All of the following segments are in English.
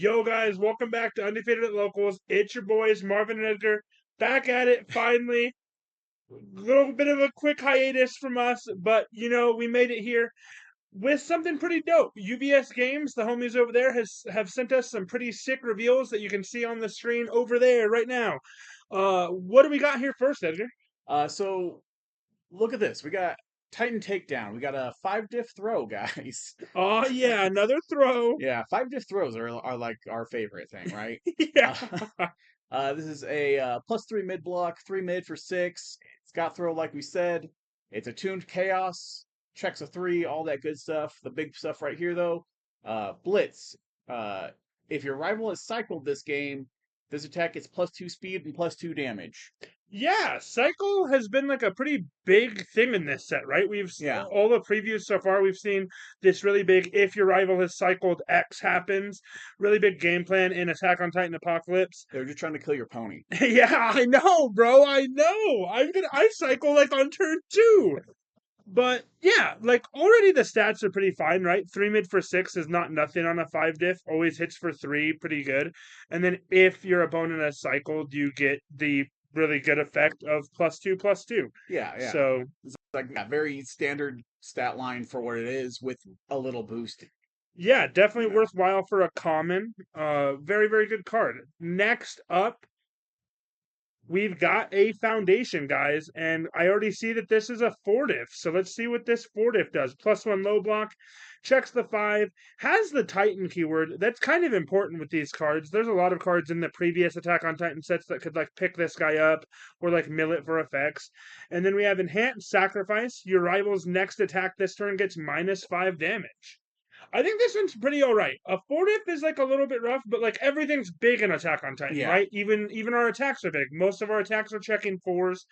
Yo, guys, welcome back to Undefeated at Locals. It's your boys, Marvin and Edgar, back at it finally. Little bit of a quick hiatus from us, but we made it here with something pretty dope. UVS Games, the homies over there, have sent us some pretty sick reveals that you can see on the screen over there right now. What do we got here first, Edgar? So look at this. We got Titan takedown. We got a 5 diff throw, guys. Oh yeah, another throw. Yeah, 5 diff throws are like our favorite thing, right? Yeah. Uh, this is a +3 mid block, 3 mid for 6. It's got throw like we said. It's attuned chaos, checks a 3, all that good stuff. The big stuff right here though, blitz. Uh, if your rival has cycled this game, this attack gets +2 speed and +2 damage. Yeah, cycle has been like a pretty big thing in this set, right? Yeah. All the previews so far, we've seen this really big if your rival has cycled X happens, really big game plan in Attack on Titan Apocalypse. They're just trying to kill your pony. Yeah, I know, bro. I know. I cycle like on turn 2. But yeah, like already the stats are pretty fine, right? 3 mid for 6 is not nothing on a 5 diff. Always hits for 3, pretty good. And then if your opponent has cycled, you get the really good effect of +2/+2. Yeah, yeah. So It's like a very standard stat line for what it is with a little boost. yeah, You definitely know. worthwhile for a common. Very, very good card. Next up, we've got a foundation, guys, and I already see that this is a 4-diff. So let's see what this 4-diff does. +1 low block, checks the 5, has the Titan keyword. That's kind of important with these cards. There's a lot of cards in the previous Attack on Titan sets that could like pick this guy up or like mill it for effects. And then we have Enhanced Sacrifice. Your rival's next attack this turn gets -5 damage. I think this one's pretty all right. A 4-diff is like a little bit rough, but like everything's big in Attack on Titan, Yeah. right? Even our attacks are big. Most of our attacks are checking 4s.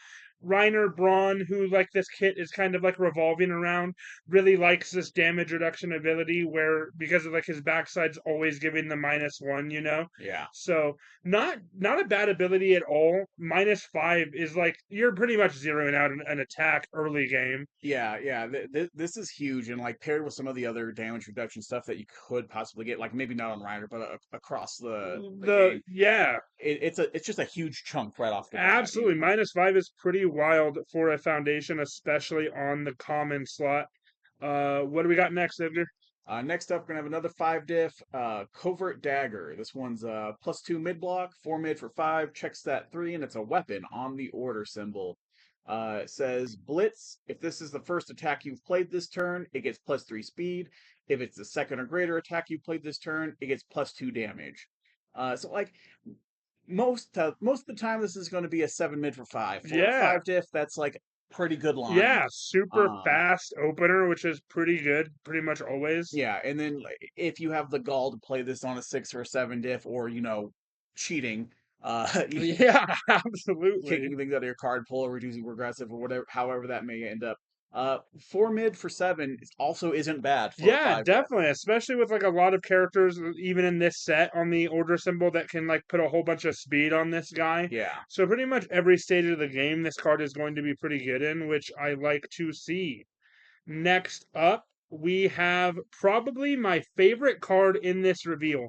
Reiner Braun, who like this kit is kind of like revolving around, really likes this damage reduction ability where because of like his backside's always giving the -1. Yeah. So not a bad ability at all. -5 is like you're pretty much zeroing out an attack early game. Yeah, yeah. This is huge, and like paired with some of the other damage reduction stuff that you could possibly get, like maybe not on Reiner, but across the game, Yeah, it's just a huge chunk right off the bat. absolutely. -5 is pretty wild for a foundation, especially on the common slot. What do we got next, Edgar? Next up, we're gonna have another 5 diff, covert dagger. This one's +2 mid block, 4 mid for 5, checks that 3, and it's a weapon on the order symbol. It says blitz. If this is the first attack you've played this turn, it gets +3 speed. If it's the second or greater attack you played this turn, it gets +2 damage. So like most of the time, this is going to be a 7 mid for 5. For a Yeah, 5 diff, that's like pretty good line. yeah, super Um, fast opener, which is pretty good, pretty much always. Yeah, and then like, if you have the gall to play this on a 6 or a 7 diff, or cheating, Yeah, absolutely. kicking things out of your card pool or reducing regressive or whatever, however that may end up. 4 mid for 7 also isn't bad for a Yeah, 5 diff. definitely, especially with like a lot of characters, even in this set on the order symbol that can like put a whole bunch of speed on this guy. Yeah. So pretty much every stage of the game, this card is going to be pretty good in, which I like to see. Next up, we have probably my favorite card in this reveal,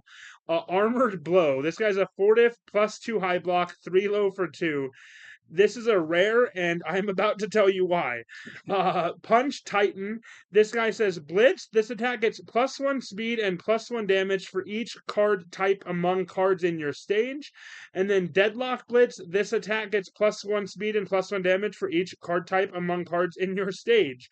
Armored Blow. This guy's a 4-diff +2 high block, 3 low for 2. This is a rare, and I'm about to tell you why. Punch Titan. This guy says Blitz. This attack gets +1 speed and +1 damage for each card type among cards in your stage. And then Deadlock Blitz. This attack gets +1 speed and +1 damage for each card type among cards in your stage.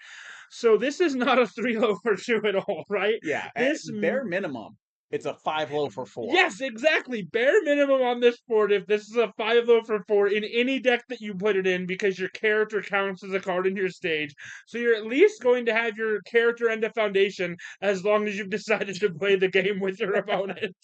So this is not a 3 low for 2 at all, right? Yeah, at This bare minimum, it's a 5 low for 4. Yes, exactly. Bare minimum on this board if this is a 5 low for 4 in any deck that you put it in because your character counts as a card in your stage. So you're at least going to have your character and a foundation as long as you've decided to play the game with your opponent.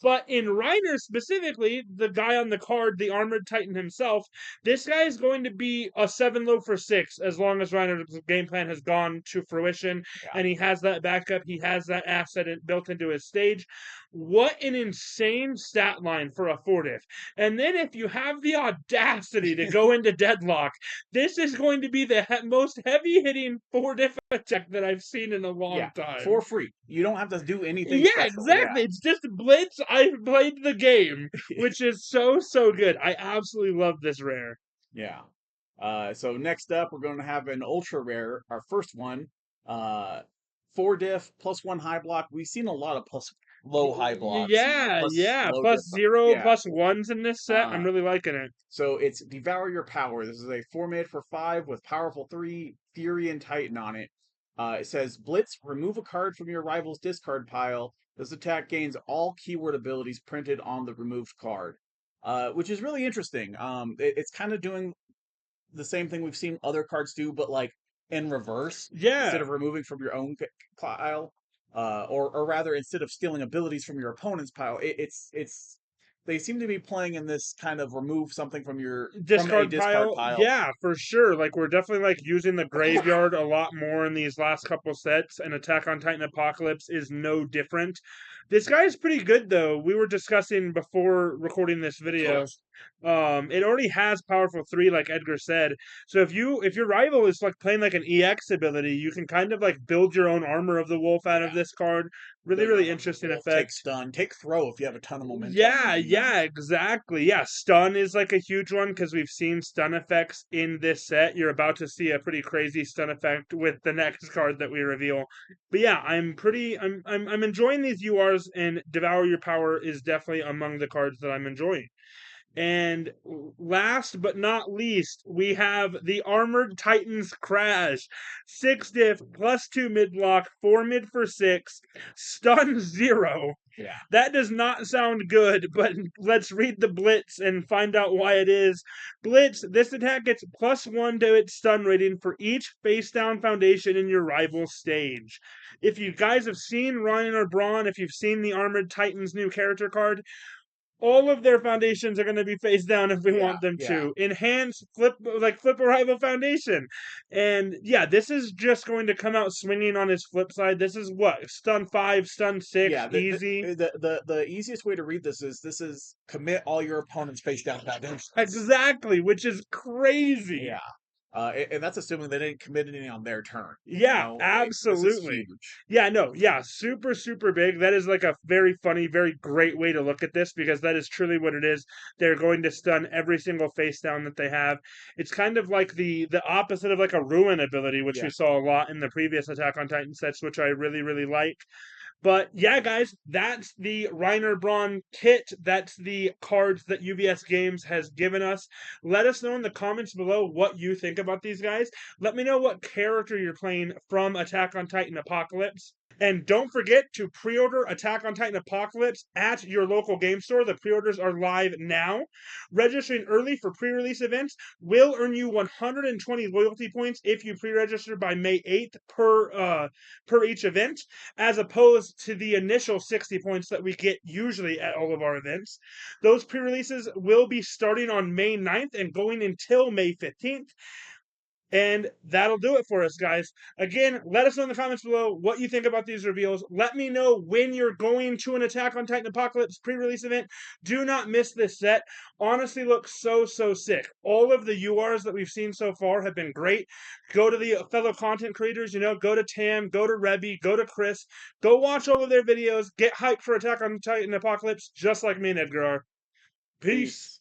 But in Reiner specifically, the guy on the card, the Armored Titan himself, this guy is going to be a 7 low for 6 as long as Reiner's game plan has gone to fruition Yeah. and he has that backup, he has that asset built into his stage. What an insane stat line for a 4-diff. And then if you have the audacity to go into Deadlock, this is going to be the most heavy-hitting 4-diff attack that I've seen in a long Yeah, time. for free. You don't have to do anything Yeah, special. Yeah. exactly. It's just Blitz. I played the game, which is so good. I absolutely love this rare. Yeah. So next up, we're going to have an ultra rare, our first one. Uh, 4 diff plus 1 high block. We've seen a lot of plus low high blocks and Yeah, plus yeah. low diff. Plus zero, Yeah. plus ones in this set. I'm Uh, really liking it. so it's Devour Your Power. This is a 4 mid for 5 with powerful 3, Fury and Titan on it. It says Blitz, remove a card from your rival's discard pile. This attack gains all keyword abilities printed on the removed card. Which is really interesting. It's kind of doing the same thing we've seen other cards do, but like in reverse. Instead Yeah. of removing from your own pile, or rather, instead of stealing abilities from your opponent's pile, it's they seem to be playing in this kind of remove something from a Discard discard pile, pile. yeah, for sure. Like we're definitely like using the graveyard a lot more in these last couple sets, and Attack on Titan Apocalypse is no different. This guy is pretty good though. We were discussing before recording this video. It already has powerful 3, like Edgar said. So if your rival is like playing like an EX ability, you can kind of like build your own armor of the wolf out of Yeah, this card. Really, build your really armor for interesting wolf, take effect. stun, take throw if you have a ton of momentum, Yeah, and yeah, exactly. Yeah, stun is like a huge one because we've seen stun effects in this set. You're about to see a pretty crazy stun effect with the next card that we reveal. But yeah, I'm enjoying these URs, and Devour Your Power is definitely among the cards that I'm enjoying. And last but not least, we have the Armored Titans Crash. 6 diff, +2 mid block, 4 mid for 6, stun 0. yeah, That does not sound good, but let's read the Blitz and find out why it is. Blitz, this attack gets +1 to its stun rating for each face down foundation in your rival stage. If you guys have seen Reiner Braun, if you've seen the Armored Titans new character card, all of their foundations are going to be face down if we yeah, want them yeah. to. Enhance, flip a rival foundation. And yeah, this is just going to come out swinging on his flip side. This is what? Stun 5, stun 6, Yeah, easy. the easiest way to read this is commit all your opponent's face down foundations. Exactly, which is crazy. Yeah. And that's assuming they didn't commit anything on their turn. Yeah, This is absolutely. huge. Yeah, no, yeah, super, super big. That is like a very funny, very great way to look at this because that is truly what it is. They're going to stun every single face down that they have. It's kind of like the opposite of like a ruin ability, which we Yeah. saw a lot in the previous Attack on Titan sets, which I really, really like. But yeah, guys, that's the Reiner Braun kit. That's the cards that UVS Games has given us. Let us know in the comments below what you think about these guys. Let me know what character you're playing from Attack on Titan Apocalypse. And don't forget to pre order Attack on Titan Apocalypse at your local game store. The pre orders are live now. Registering early for pre release events will earn you 120 loyalty points if you pre register by May 8th per each event, as opposed to the initial 60 points that we get usually at all of our events. Those pre releases will be starting on May 9th and going until May 15th. And that'll do it for us, guys. Again, let us know in the comments below what you think about these reveals. Let me know when you're going to an Attack on Titan Apocalypse pre-release event. Do not miss this set. Honestly, looks so sick. All of the URs that we've seen so far have been great. Go to the fellow content creators, go to Tam, go to Rebby, go to Chris. Go watch all of their videos. Get hyped for Attack on Titan Apocalypse, just like me and Edgar are. Peace. Peace.